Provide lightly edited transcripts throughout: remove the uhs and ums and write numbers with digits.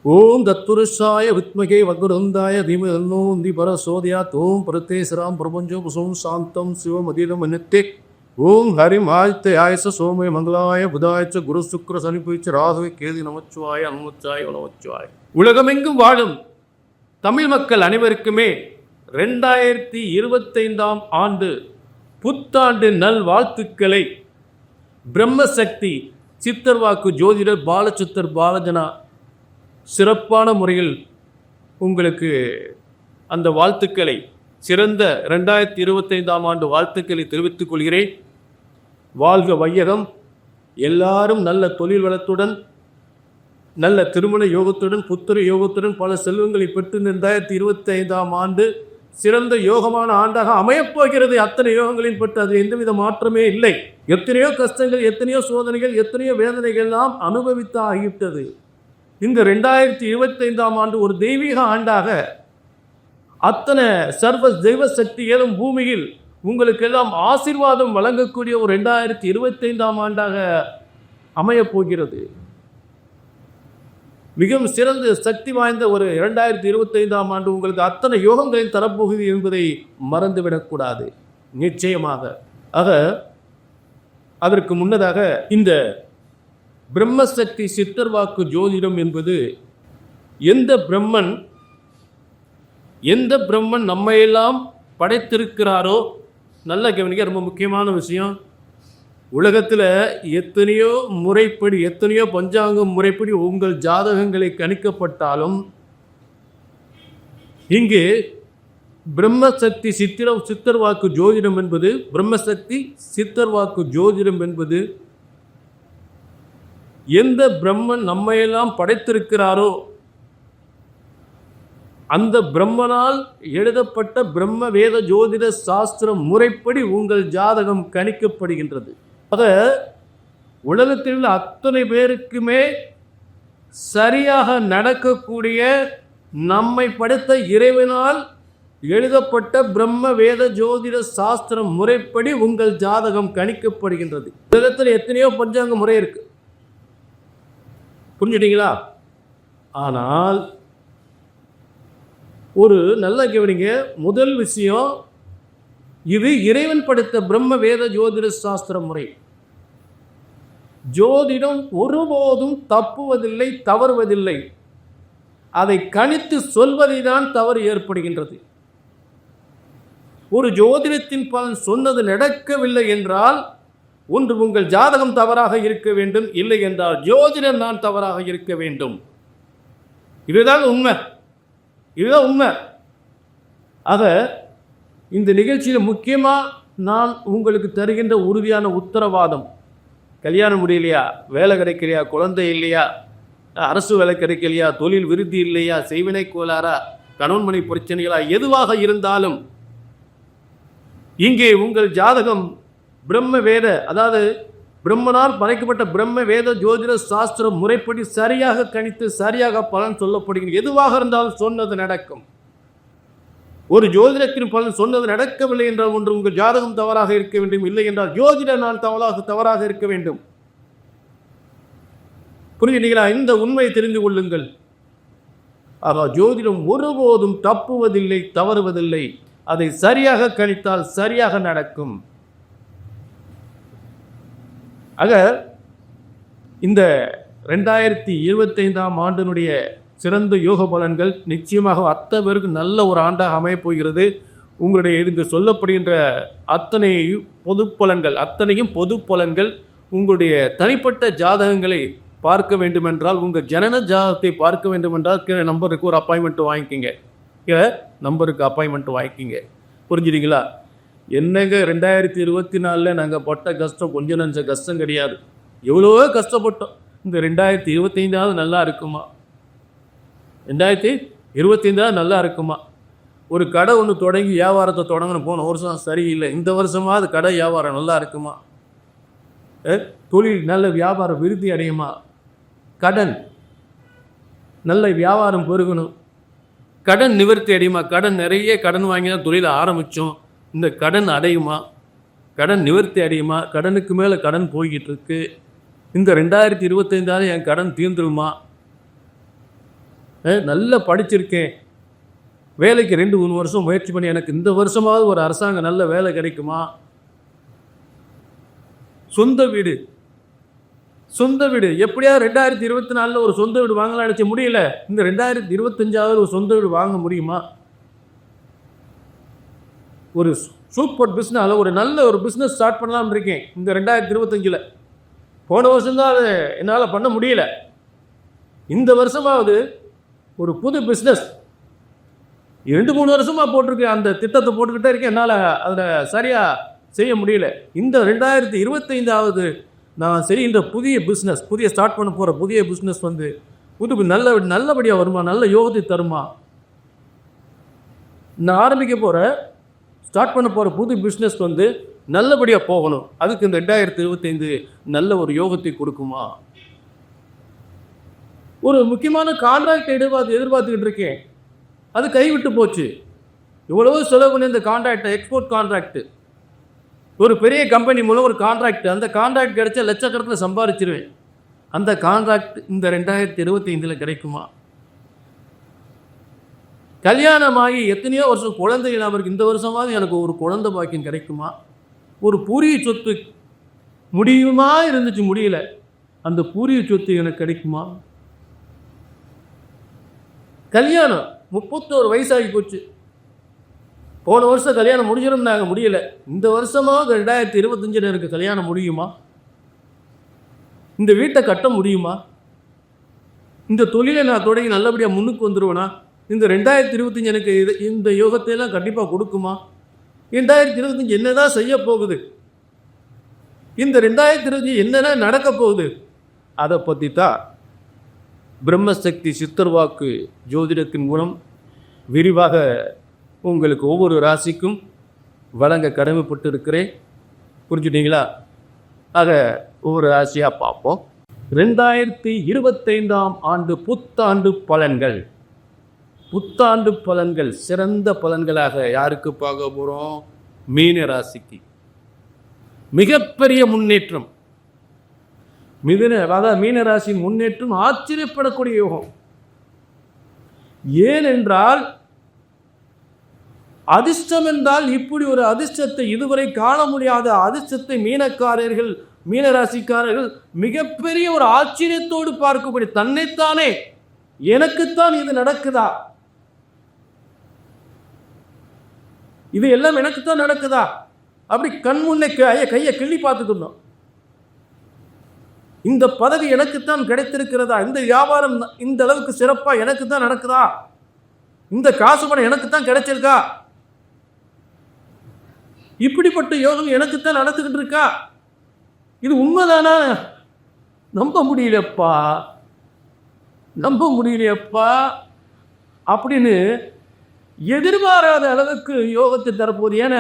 ஓம் தத்துருஷாய வித்மகே வக்ரந்தாய தீமதன்னோந்தி பரசோதியா தோம் பிரதேசராம் பிரபஞ்சோ குசோம் சாந்தம் சிவம் அதீதம் அனித்தே ஓம் ஹரிம் ஆயத்தை ஆயச சோமே மங்களாய புதாயச்ச குரு சுக்ர சனிப்பிச்சு ராகவே கேதி நமச்சிவாய அனுமச்சாய நமச்சிவாய. உலகமெங்கும் வாழும் தமிழ் மக்கள் அனைவருக்குமே 2025 ஆண்டு புத்தாண்டு நல் வாழ்த்துக்களை பிரம்மசக்தி சித்தர்வாக்கு ஜோதிடர் பாலச்சித்தர் பாலஜனா சிறப்பான முறையில் உங்களுக்கு அந்த வாழ்த்துக்களை, சிறந்த 2025 ஆண்டு வாழ்த்துக்களை தெரிவித்துக் கொள்கிறேன். வாழ்க வையகம். எல்லாரும் நல்ல தொழில் வளத்துடன், நல்ல திருமண யோகத்துடன், புத்திர யோகத்துடன் பல செல்வங்களை பெற்று 2025 ஆண்டு சிறந்த யோகமான ஆண்டாக அமையப்போகிறது. அத்தனை யோகங்களின் பெற்று அது எந்தவித மாற்றமே இல்லை. எத்தனையோ கஷ்டங்கள், எத்தனையோ சோதனைகள், எத்தனையோ வேதனைகள் எல்லாம் அனுபவித்த ஆகிவிட்டது. இந்த 2025 ஆண்டு ஒரு தெய்வீக ஆண்டாக அத்தனை சர்வ தெய்வ சக்தி ஏதும் பூமியில் உங்களுக்கெல்லாம் ஆசீர்வாதம் வழங்கக்கூடிய ஒரு 2025 ஆண்டாக அமையப் போகிறது. மிகவும் சிறந்த சக்தி வாய்ந்த ஒரு 2025 ஆண்டு உங்களுக்கு அத்தனை யோகங்களில் தரப்போகுது என்பதை மறந்துவிடக்கூடாது. நிச்சயமாக. ஆக அதற்கு முன்னதாக இந்த பிரம்மசக்தி சித்தர்வாக்கு ஜோதிடம் என்பது எந்த பிரம்மன் நம்மையெல்லாம் படைத்திருக்கிறாரோ, நல்ல கவனிக்க, ரொம்ப முக்கியமான விஷயம். உலகத்தில் எத்தனையோ முறைப்படி, எத்தனையோ பஞ்சாங்கம் முறைப்படி உங்கள் ஜாதகங்களை கணிக்கப்பட்டாலும் இங்கு பிரம்மசக்தி சித்தர்வாக்கு ஜோதிடம் என்பது, பிரம்மசக்தி சித்தர்வாக்கு ஜோதிடம் என்பது எந்த பிரம்மன் நம்மையெல்லாம் படைத்திருக்கிறாரோ அந்த பிரம்மனால் எழுதப்பட்ட பிரம்ம வேத ஜோதிட சாஸ்திரம் முறைப்படி உங்கள் ஜாதகம் கணிக்கப்படுகின்றது. ஆக உலகத்தில் உள்ள அத்தனை பேருக்குமே சரியாக நடக்கக்கூடிய, நம்மை படைத்த இறைவனால் எழுதப்பட்ட பிரம்ம வேத ஜோதிட சாஸ்திரம் முறைப்படி உங்கள் ஜாதகம் கணிக்கப்படுகின்றது. உலகத்தில் எத்தனையோ பஞ்சாங்க முறை இருக்கு, புரிஞ்சுட்டீங்களா? ஆனால் ஒரு நல்ல கவனிங்க, முதல் விஷயம், இது இறைவன் படைத்த பிரம்ம வேத ஜோதிட சாஸ்திர முறை. ஜோதிடம் ஒருபோதும் தப்புவதில்லை, தவறுவதில்லை. அதை கணித்து சொல்வதை தான் தவறு ஏற்படுகின்றது. ஒரு ஜோதிடத்தின் பலன் சொன்னது நடக்கவில்லை என்றால் ஒன்று உங்கள் ஜாதகம் தவறாக இருக்க வேண்டும், இல்லை என்றால் ஜோதிடம் தான் தவறாக இருக்க வேண்டும். இதுதான் உண்மை, இதுதான் உண்மை. ஆக இந்த நிகழ்ச்சியில் முக்கியமாக நான் உங்களுக்கு தருகின்ற உறுதியான உத்தரவாதம், கல்யாணம் முடியலையா, வேலை கிடைக்கலையா, குழந்தை இல்லையா, அரசு வேலை கிடைக்கலையா, தொழில் விருத்தி இல்லையா, செய்வினை கோளாறா, கணவன் மனை பிரச்சனைகளா, எதுவாக இருந்தாலும் இங்கே உங்கள் ஜாதகம் பிரம்ம வேத, அதாவது பிரம்மனால் படைக்கப்பட்ட பிரம்ம வேத ஜோதிட சாஸ்திரம் முறைப்படி சரியாக கணித்து சரியாக பலன் சொல்லப்படுகிறது. எதுவாக இருந்தாலும் சொன்னது நடக்கும். ஒரு ஜோதிடத்தின் பலன் சொன்னது நடக்கவில்லை என்றால் ஒன்று உங்கள் ஜாதகம் தவறாக இருக்க வேண்டும், இல்லை என்றால் ஜோதிட நான் தவறாக இருக்க வேண்டும். புரிஞ்சுட்டீங்களா? இந்த உண்மையை தெரிந்து கொள்ளுங்கள். ஆக ஜோதிடம் ஒருபோதும் தப்புவதில்லை, தவறுவதில்லை. அதை சரியாக கணித்தால் சரியாக நடக்கும். ஆக இந்த 2025 ஆண்டினுடைய சிறந்த யோக பலன்கள் நிச்சயமாக அத்தனை பேருக்கு நல்ல ஒரு ஆண்டாக அமையப் போகிறது. உங்களுடைய இங்கு சொல்லப்படுகின்ற அத்தனை பொது பலன்கள், அத்தனையும் பொது பலன்கள். உங்களுடைய தனிப்பட்ட ஜாதகங்களை பார்க்க வேண்டுமென்றால், உங்கள் ஜனன ஜாதகத்தை பார்க்க வேண்டுமென்றால் நம்பருக்கு ஒரு அப்பாயின்மெண்ட் வாங்கிக்கிங்க. நம்பருக்கு அப்பாயின்மெண்ட் வாங்கிக்கிங்க. புரிஞ்சுட்டீங்களா? என்னங்க 2024 நாங்கள் பட்ட கஷ்டம் கொஞ்சம் நஞ்ச கஷ்டம் கிடையாது. எவ்வளவோ கஷ்டப்பட்டோம். இந்த 2025 நல்லா இருக்குமா? 2025 நல்லா இருக்குமா? ஒரு கடை ஒன்று தொடங்கி வியாபாரத்தை தொடங்கணும், போன வருஷம் சரியில்லை, இந்த வருஷமாவது கடை வியாபாரம் நல்லா இருக்குமா? தொழில் நல்ல வியாபாரம் விருத்தி அடையுமா? கடன் நல்ல வியாபாரம் பெருகணும், கடன் நிவர்த்தி அடையுமா? கடன் நிறைய கடன் வாங்கி தான் தொழிலை ஆரம்பித்தோம், இந்த கடன் அடையுமா? கடன் நிவர்த்தி அடையுமா? கடனுக்கு மேலே கடன் போய்கிட்டு இருக்கு. இந்த 2025 என் கடன் தீர்ந்துருமா? நல்லா படிச்சிருக்கேன், வேலைக்கு 2-3 வருஷம் முயற்சி பண்ணி எனக்கு இந்த வருஷமாவது ஒரு அரசாங்க நல்ல வேலை கிடைக்குமா, சொந்த வீடு எப்படியாவது 2024 ஒரு சொந்த வீடு வாங்கலாம் நினச்ச முடியல. இந்த 2025 ஒரு சொந்த வீடு வாங்க முடியுமா? ஒரு சூப்பர் பிஸ்னஸ், ஒரு நல்ல ஒரு பிஸ்னஸ் ஸ்டார்ட் பண்ணலாம்னு இருக்கேன் இந்த 2025. போன வருஷம்தான் அதை என்னால் பண்ண முடியல. இந்த வருஷமாவது ஒரு புது பிஸ்னஸ் 2-3 வருஷமாக போட்டிருக்கேன், அந்த திட்டத்தை போட்டுக்கிட்டே இருக்கேன், என்னால் அதில் சரியாக செய்ய முடியல. இந்த 2025 நான் செய்கின்ற புதிய பிஸ்னஸ், ஸ்டார்ட் பண்ண போகிற புதிய பிஸ்னஸ் வந்து நல்லபடியாக வருமா, நல்ல யோகத்தை தருமா, நான் ஆரம்பிக்க போகிற ஸ்டார்ட் பண்ண போகிற புது பிஸ்னஸ் வந்து நல்லபடியாக போகணும், அதுக்கு இந்த 2025 நல்ல ஒரு யோகத்தை கொடுக்குமா. ஒரு முக்கியமான கான்ட்ராக்ட் எதிர்பார்த்துக்கிட்டு இருக்கேன், அது கைவிட்டு போச்சு. இவ்வளவு செலவு பண்ணி இந்த கான்ட்ராக்டை, எக்ஸ்போர்ட் கான்ட்ராக்ட், ஒரு பெரிய கம்பெனி மூலம் ஒரு கான்ட்ராக்ட், அந்த கான்ட்ராக்ட் கிடைச்சா லட்சக்கணக்கில் சம்பாதிச்சிருவேன். அந்த கான்ட்ராக்ட் இந்த 2025 கிடைக்குமா? கல்யாணமாகி எத்தனையோ வருஷம் குழந்தை இல்லாமல் இருக்கு, இந்த வருஷமாவது எனக்கு ஒரு குழந்தை பாக்கியம் கிடைக்குமா? ஒரு பூர்வீக சொத்து முடியுமா இருந்துச்சு, முடியல, அந்த பூர்வீக சொத்து எனக்கு கிடைக்குமா? கல்யாணம் 31 வயசாகி போச்சு, போன வருஷம் கல்யாணம் முடிஞ்சிருந்தாங்க, முடியல, இந்த வருஷமாவது 2025 எனக்கு கல்யாணம் முடியுமா? இந்த வீட்டை கட்ட முடியுமா? இந்த தொழிலை நான் தொடங்கி நல்லபடியாக முன்னுக்கு வந்துடுவேனா? இந்த 2025 எனக்கு இந்த யோகத்தையெல்லாம் கண்டிப்பாக கொடுக்குமா? 2025 என்னதான் செய்ய போகுது, இந்த 2025 என்னென்ன நடக்க போகுது, அதை பற்றி தான் பிரம்மசக்தி சித்தர்வாக்கு ஜோதிடத்தின் மூலம் விரிவாக உங்களுக்கு ஒவ்வொரு ராசிக்கும் வழங்க கடமைப்பட்டு இருக்கிறேன். புரிஞ்சுட்டீங்களா? ஆக ஒவ்வொரு ராசியாக பார்ப்போம். 2025 புத்தாண்டு பலன்கள். புத்தாண்டு பலன்கள் சிறந்த பலன்களாக யாருக்கு பார்க்க போகிறோம்? மீன ராசிக்கு மிகப்பெரிய முன்னேற்றம். மீன ராசி முன்னேற்றம் ஆச்சரியப்படக்கூடிய யோகம். ஏனென்றால் அதிர்ஷ்டம் என்றால் இப்படி ஒரு அதிர்ஷ்டத்தை, இதுவரை காண முடியாத அதிர்ஷ்டத்தை மீனராசிக்காரர்கள் மிகப்பெரிய ஒரு ஆச்சரியத்தோடு பார்க்கக்கூடிய, தன்னைத்தானே எனக்குத்தான் இது நடக்குதா, இது எல்லாம் எனக்குத்தான் நடக்குதா, அப்படி கண்முன்னே கையை கிள்ளி பார்த்துக்கணும். இந்த பதவி எனக்குத்தான் கிடைத்திருக்கிறதா, இந்த வியாபாரம் இந்த அளவுக்கு சிறப்பா எனக்கு தான் நடக்குதா, இந்த காசு பணம் எனக்குத்தான் கிடைச்சிருக்கா, இப்படிப்பட்ட யோகம் எனக்குத்தான் நடந்துகிட்டு இருக்கா, இது உண்மைதானா? நம்ப முடியலையப்பா அப்படின்னு எதிர்பாராத அளவுக்கு யோகத்தை தரப்போது. என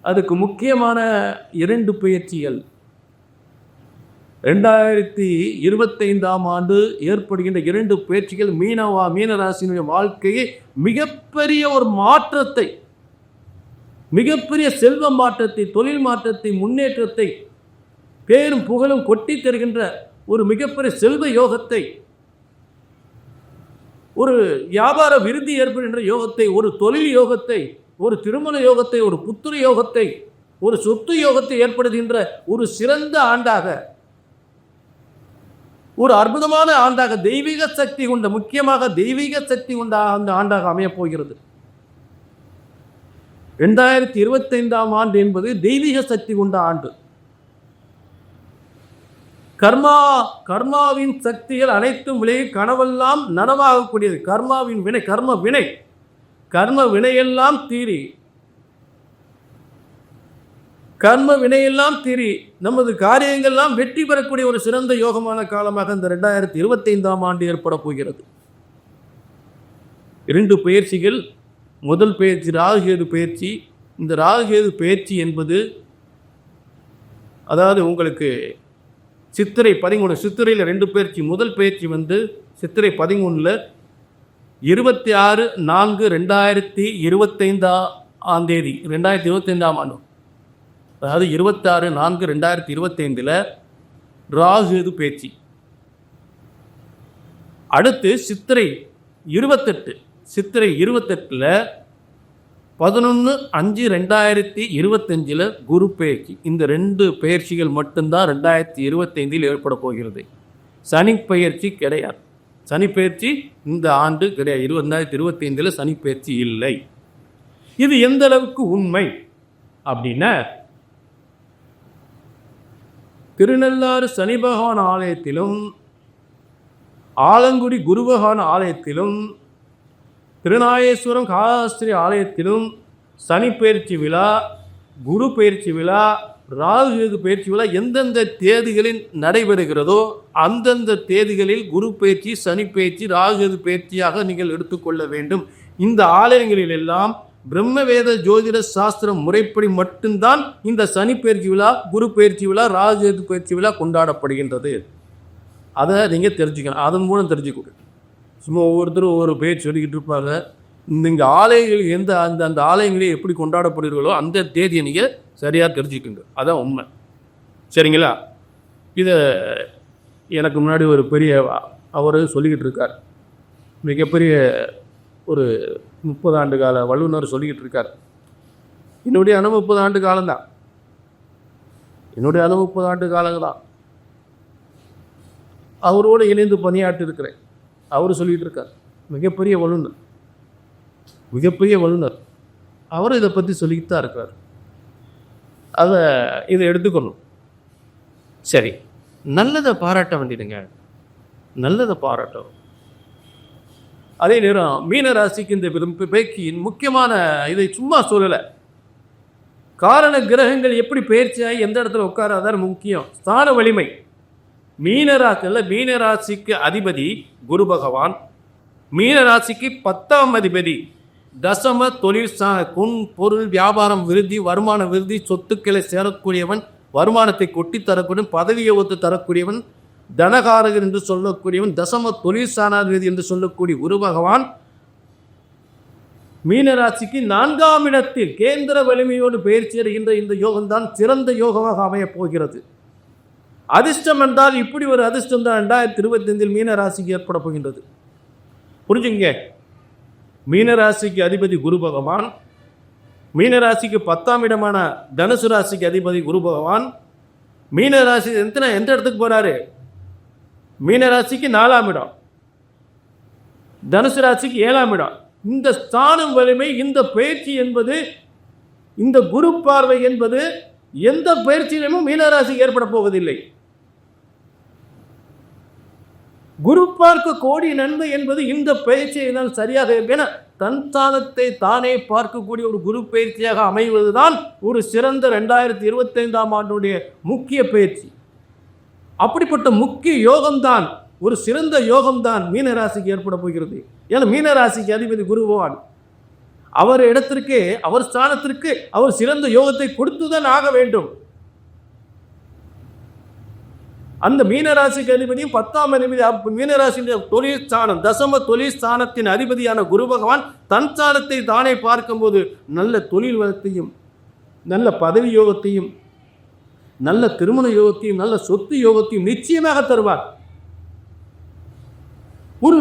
அதுக்கு முக்கியமான 2 பயிற்சிகள் 2025 ஏற்படுகின்ற 2 பயிற்சிகள் மீனராசினுடைய வாழ்க்கையை மிகப்பெரிய ஒரு மாற்றத்தை, மிகப்பெரிய செல்வ மாற்றத்தை, தொழில் மாற்றத்தை, முன்னேற்றத்தை, பேரும் புகழும் கொட்டி தருகின்ற ஒரு மிகப்பெரிய செல்வ யோகத்தை, ஒரு வியாபார விருத்தி ஏற்படுகின்ற யோகத்தை, ஒரு தொழில் யோகத்தை, ஒரு திருமண யோகத்தை, ஒரு புத்திர யோகத்தை, ஒரு சொத்து யோகத்தை ஏற்படுகின்ற ஒரு சிறந்த ஆண்டாக, ஒரு அற்புதமான ஆண்டாக, தெய்வீக சக்தி கொண்ட, முக்கியமாக தெய்வீக சக்தி கொண்ட அந்த ஆண்டாக அமையப் போகிறது. 2025 என்பது தெய்வீக சக்தி கொண்ட ஆண்டு. கர்மாவின் சக்திகள் அனைத்தும் விலகி கனவெல்லாம் நனவாகக்கூடியது. கர்மாவின் வினை, கர்ம வினையெல்லாம் தீரி நமது காரியங்கள்லாம் வெற்றி பெறக்கூடிய ஒரு சிறந்த யோகமான காலமாக இந்த 2025 ஏற்பட போகிறது. 2 பயிற்சிகள். முதல் பயிற்சி ராகுகேது பயிற்சி. இந்த ராகுகேது பயிற்சி என்பது, அதாவது உங்களுக்கு சித்திரை 13, சித்திரையில் 2 பயிற்சி. முதல் பயிற்சி வந்து சித்திரை 13 26/4/2025 2025 ஆண்டு, அதாவது 26/4/2025 ராகுகேது பயிற்சி. அடுத்து சித்திரை 28, சித்திரை 28ல் 11/5/2025 குரு பெயர்ச்சி. இந்த 2 பெயர்ச்சிகள் மட்டும்தான் 2025 ஏற்பட போகிறது. சனி பெயர்ச்சி கிடையாது. சனி பெயர்ச்சி இந்த ஆண்டு கிடையாது. 2025 சனி பெயர்ச்சி இல்லை. இது எந்த அளவுக்கு உண்மை அப்படின்னா, திருநள்ளாறு சனி பகவான் ஆலயத்திலும் ஆலங்குடி குரு பகவான் ஆலயத்திலும் திருநாகேஸ்வரம் காலாஸ்திரி ஆலயத்திலும் சனி பெயர்ச்சி விழா, குரு பெயர்ச்சி விழா, ராகு கேது பெயர்ச்சி விழா எந்தெந்த தேதிகளில் நடைபெறுகிறதோ அந்தந்த தேதிகளில் குரு பெயர்ச்சி, சனி பெயர்ச்சி, ராகு கேது பெயர்ச்சியாக நீங்கள் எடுத்துக்கொள்ள வேண்டும். இந்த ஆலயங்களில் எல்லாம் பிரம்மவேத ஜோதிட சாஸ்திரம் முறைப்படி மட்டும்தான் இந்த சனி பெயர்ச்சி விழா, குரு பெயர்ச்சி விழா, ராகு கேது பெயர்ச்சி விழா கொண்டாடப்படுகின்றது. அதை நீங்கள் தெரிஞ்சுக்கணும். அதன் மூலம் தெரிஞ்சுக்கணும். சும்மா ஒவ்வொருத்தரும் ஒவ்வொரு பெயர் சொல்லிக்கிட்டு இருப்பாங்க. இந்த ஆலயங்கள் எந்த அந்த ஆலயங்களே எப்படி கொண்டாடப்படுகிறீர்களோ அந்த தேதியை நீங்கள் சரியாக தெரிஞ்சுக்குங்க. அதான் உண்மை. சரிங்களா? இதை எனக்கு முன்னாடி ஒரு பெரிய அவர் சொல்லிக்கிட்டு இருக்கார். மிகப்பெரிய ஒரு 30 ஆண்டு கால வல்லுநர் சொல்லிக்கிட்டு இருக்கார். என்னுடைய அனுபவம் 30 ஆண்டு காலம்தான். என்னுடைய அனுபவம் 30 ஆண்டு காலங்கள் தான். அவரோடு இணைந்து பணியாற்றி இருக்கிறேன். அவர் சொல்லிகிட்டு இருக்கார். மிகப்பெரிய வல்லுநர், மிகப்பெரிய வல்லுநர். அவர் இதை பற்றி சொல்லிக்கிட்டு தான் இருக்கார். இதை எடுத்துக்கணும். சரி, நல்லதை பாராட்ட வேண்டியதுங்க. நல்லதை பாராட்டும். அதே நேரம் மீன ராசிக்கு இந்த பேக்கியின் முக்கியமான இதை சும்மா சொல்லலை. காரண கிரகங்கள் எப்படி பயிற்சியாகி எந்த இடத்துல உட்காராதான் முக்கியம். ஸ்தான வலிமை. மீனராசிக்கு அதிபதி குரு பகவான். மீனராசிக்கு 10ஆம் அதிபதி தசம தொழில் பொருள் வியாபாரம் விருத்தி, வருமான விருத்தி, சொத்துக்களை சேரக்கூடியவன், வருமானத்தை கொட்டி தரக்கூடியவன், பதவியை ஒத்து தரக்கூடியவன், தனகாரகர் என்று சொல்லக்கூடியவன், தசம தொழில் சாணாதிபதி என்று சொல்லக்கூடிய குரு பகவான் மீனராசிக்கு 4ஆம் இடத்தில் கேந்திர வலிமையோடு பயிற்சி அடைகின்ற இந்த யோகம்தான் சிறந்த யோகமாக அமையப் போகிறது. அதிர்ஷ்டம் என்றால் இப்படி ஒரு அதிர்ஷ்டம் தான் 2025 மீனராசிக்கு ஏற்பட போகின்றது. புரிஞ்சுங்க. மீனராசிக்கு அதிபதி குரு பகவான், மீனராசிக்கு 10ஆம் இடமான தனுசு ராசிக்கு அதிபதி குரு பகவான். மீனராசி எந்த இடத்துக்கு போறாரு? மீனராசிக்கு 4ஆம் இடம், தனுசு ராசிக்கு 7ஆம் இடம். இந்த ஸ்தானம் வலிமை, இந்த பயிற்சி என்பது, இந்த குரு பார்வை என்பது எந்த பயிற்சியிலும் மீனராசிக்கு ஏற்பட போவதில்லை. குரு பார்க்க கோடி நன்மை என்பது இந்த பயிற்சியை தான் சரியாக. என தன் ஸ்தானத்தை தானே பார்க்கக்கூடிய ஒரு குரு பயிற்சியாக அமைவதுதான் ஒரு சிறந்த 2025ஆம் ஆண்டுடைய முக்கிய பயிற்சி. அப்படிப்பட்ட முக்கிய யோகம்தான், ஒரு சிறந்த யோகம்தான் மீனராசிக்கு ஏற்பட போகிறது. ஏன்னா மீனராசிக்கு அதிபதி குரு பகவான். அவர் இடத்திற்கு, அவர் ஸ்தானத்திற்கு அவர் சிறந்த யோகத்தை கொடுத்துதான் ஆக வேண்டும். அந்த மீனராசிக்கு அதிபதியும் 10ஆம் அதிபதி, மீனராசியின் தொழில் ஸ்தானம், தசம தொழில் ஸ்தானத்தின் அதிபதியான குரு பகவான் தன் ஸ்தானத்தை தானே பார்க்கும்போது நல்ல தொழில் வளத்தையும், நல்ல பதவி யோகத்தையும், நல்ல திருமண யோகத்தையும், நல்ல சொத்து யோகத்தையும் நிச்சயமாக தருவார். ஒரு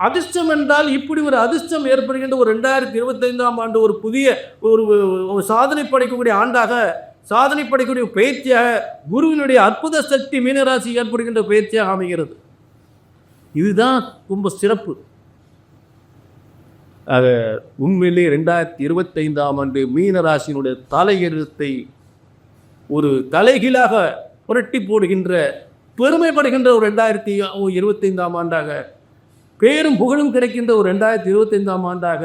அதிர்ஷ்டம் என்றால் இப்படி ஒரு அதிர்ஷ்டம் ஏற்படுகின்ற ஒரு 2025ஆம் ஆண்டு ஒரு புதிய ஒரு சாதனை படைக்கக்கூடிய ஆண்டாக, சாதனை படைக்கக்கூடிய பயிற்சியாக, குருவினுடைய அற்புத சக்தி மீனராசி ஏற்படுகின்ற பயிற்சியாக அமைகிறது. இதுதான் ரொம்ப சிறப்பு. ஆக உண்மையிலே 2025ஆம் ஆண்டு மீனராசியினுடைய தலையெழுத்தை ஒரு தலைகீழாக புரட்டி போடுகின்ற, பெருமைப்படுகின்ற ஒரு 2025ஆம் ஆண்டாக, பேரும் புகழும் கிடைக்கின்ற ஒரு 2025ஆம் ஆண்டாக,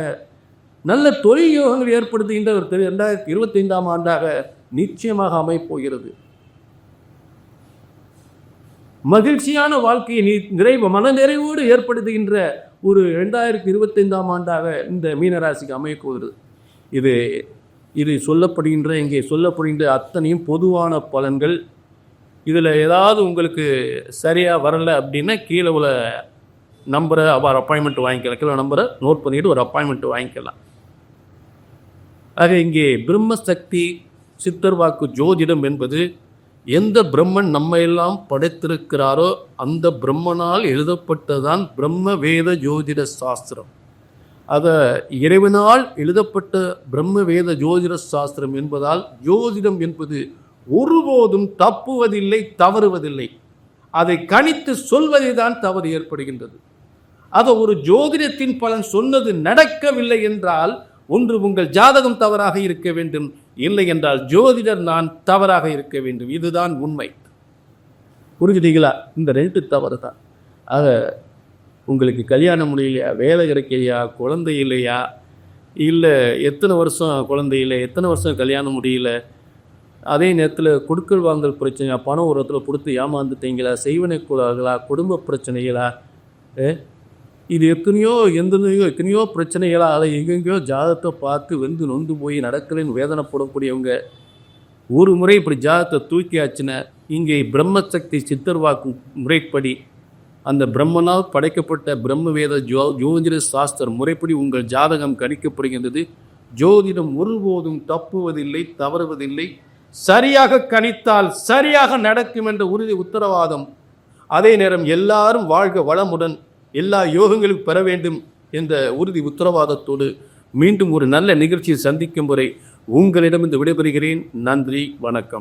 நல்ல தொழில் யோகங்கள் ஏற்படுத்துகின்ற ஒரு 2025ஆம் ஆண்டாக நிச்சயமாக அமைப்போகிறது. மகிழ்ச்சியான வாழ்க்கையை மனநிறைவோடு ஏற்படுத்துகின்ற ஒரு 2025ஆம் ஆண்டாக இந்த மீனராசிக்கு அமைப்போகிறது. இது சொல்லப்படுகின்ற, இங்கே சொல்லப்படுகின்ற அத்தனையும் பொதுவான பலன்கள். இதில் ஏதாவது உங்களுக்கு சரியாக வரலை அப்படின்னா கீழே உள்ள நம்பரை அவர் அப்பாயின்மெண்ட் வாங்கிக்கலாம். கீழே நம்பரை நோட் பண்ணிவிட்டு ஒரு அப்பாயின்மெண்ட் வாங்கிக்கலாம். ஆக இங்கே பிரம்மசக்தி சித்தர் வாக்கு ஜோதிடம் என்பது எந்த பிரம்மன் நம்ம எல்லாம் படைத்திருக்கிறாரோ அந்த பிரம்மனால் எழுதப்பட்டதான் பிரம்ம வேத ஜோதிட சாஸ்திரம். அதை இறைவனால் எழுதப்பட்ட பிரம்ம வேத ஜோதிட சாஸ்திரம் என்பதால் ஜோதிடம் என்பது ஒருபோதும் தப்புவதில்லை, தவறுவதில்லை. அதை கணித்து சொல்வதை தான் தவறு ஏற்படுகின்றது. அதை ஒரு ஜோதிடத்தின் பலன் சொன்னது நடக்கவில்லை என்றால் ஒன்று உங்கள் ஜாதகம் தவறாக இருக்க வேண்டும், இல்லை என்றால் ஜோதிடர் நான் தவறாக இருக்க வேண்டும். இதுதான் உண்மை. புரிஞ்சுட்டீங்களா? இந்த 2 தவறு தான். ஆக உங்களுக்கு கல்யாணம் முடியலையா, வேலை கிடைக்கலையா, குழந்தை இல்லையா, இல்லை எத்தனை வருஷம் குழந்தை இல்லை, எத்தனை வருஷம் கல்யாணம் முடியல, அதே நேரத்தில் கொடுக்கல் வாங்கல் பிரச்சனையா, பணம் ஒரு இடத்துல கொடுத்து ஏமாந்துட்டீங்களா, செய்வனை கூடாங்களா, குடும்ப பிரச்சனைகளா, இது எத்தனையோ பிரச்சனைகளாக அதை எங்கெங்கேயோ ஜாதகத்தை பார்த்து வெந்து நொந்து போய் நடக்கலைன்னு வேதனைப்படக்கூடியவங்க ஒரு முறை இப்படி ஜாதகத்தை தூக்கியாச்சுன்னா இங்கே பிரம்மசக்தி சித்தர்வாக்கு முறைப்படி அந்த பிரம்மனால் படைக்கப்பட்ட பிரம்ம வேத ஜோதிட சாஸ்திர முறைப்படி உங்கள் ஜாதகம் கணிக்கப்படுகின்றது. ஜோதிடம் ஒருபோதும் தப்புவதில்லை, தவறுவதில்லை. சரியாக கணித்தால் சரியாக நடக்கும் என்ற உறுதி உத்தரவாதம். அதே நேரம் எல்லாரும் வாழ்க வளமுடன், எல்லா யோகங்களும் பெற வேண்டும் என்ற உறுதி உத்தரவாதத்தோடு மீண்டும் ஒரு நல்ல நிகழ்ச்சியை சந்திக்கும் வரை உங்களிடமிருந்து விடைபெறுகிறேன். நன்றி, வணக்கம்.